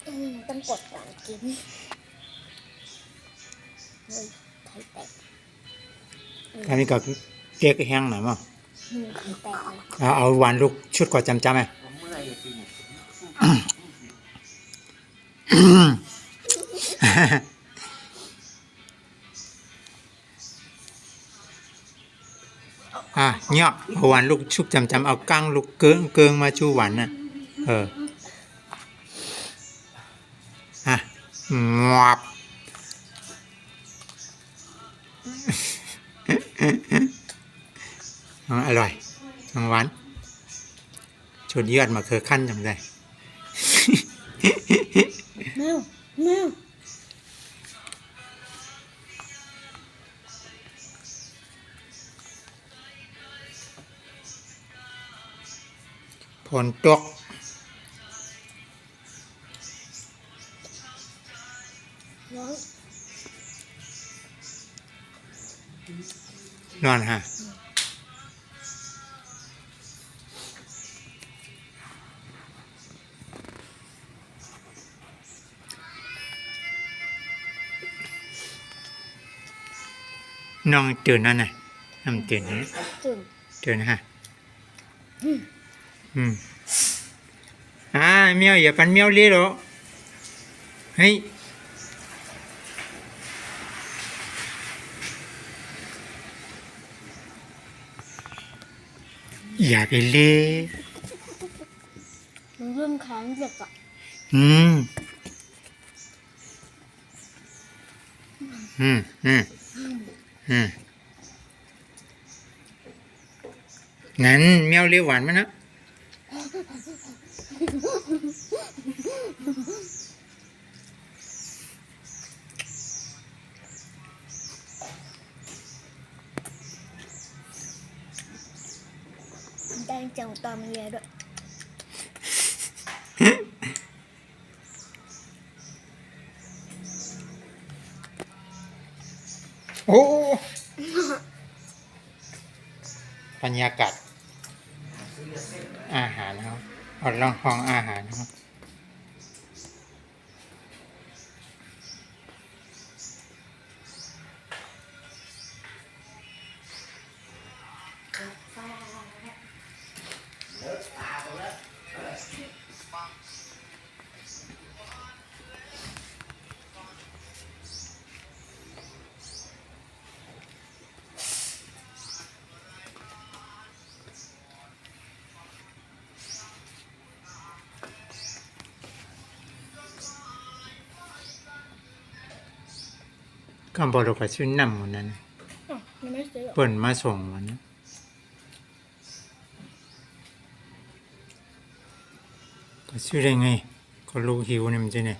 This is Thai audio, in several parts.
ต้องกดก่อนกินเฮ้ยไข่แตกอันนี้ก็เก๊กแห้งหน่อยมั้งไข่แตกเอาหวานลูกชุดก่อนจำไหมเนี่ยเอาหวานลูกชุบจำเอาก้างลูกเกิงมาชูหวานนะงอบอร่อยหวานชดเยือดมาเคยขั้นจังได้แมวผลตกนอนฮะน้องตื่นนั่นน่ะน้ำตื่นนะตื่นฮะเมียวอย่าปันเมียวเลยหรอเฮ้ยอย่าไปเล่มันเริ่มแข็งเด็กอ่ะงั้นเมียวเลี้ยวหวานมั้ยนะได้จังตอมเยอะด้วยโอ้บรรยากาศอาหารนะครับอดลองห้องอาหารนะครับก็บอกเราก็ชื่อนำวันนั้นเปิ่นมาส่งวันนั้นก็ชื่อได้ไงก็ลูกหิวเนี่ยมันจะเนี่ย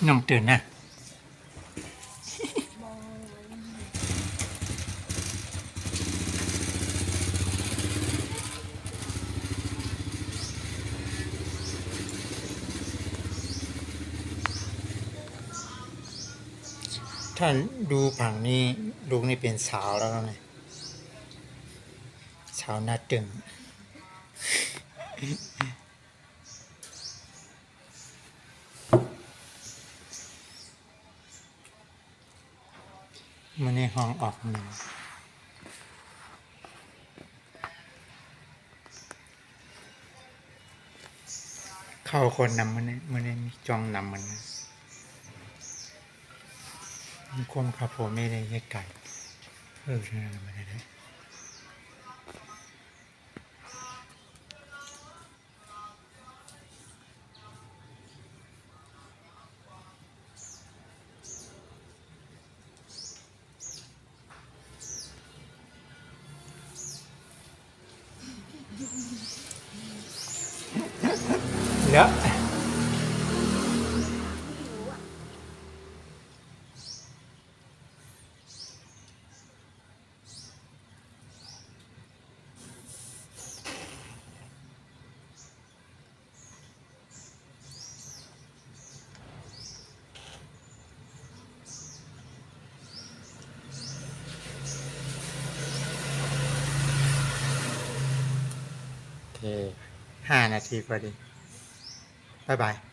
น้องตื่นนะถ้าดูผังนี้ลูกนี่เป็นสาวแล้วไงสาวหน้าตึงมันในห้องออกหนึ่งเข้าคนนำมันมีจองนำมันคมครับผมไม่ได้แยกไก่นั่นมันได้แล้ว 5 นาทีพอดีบ๊ายบาย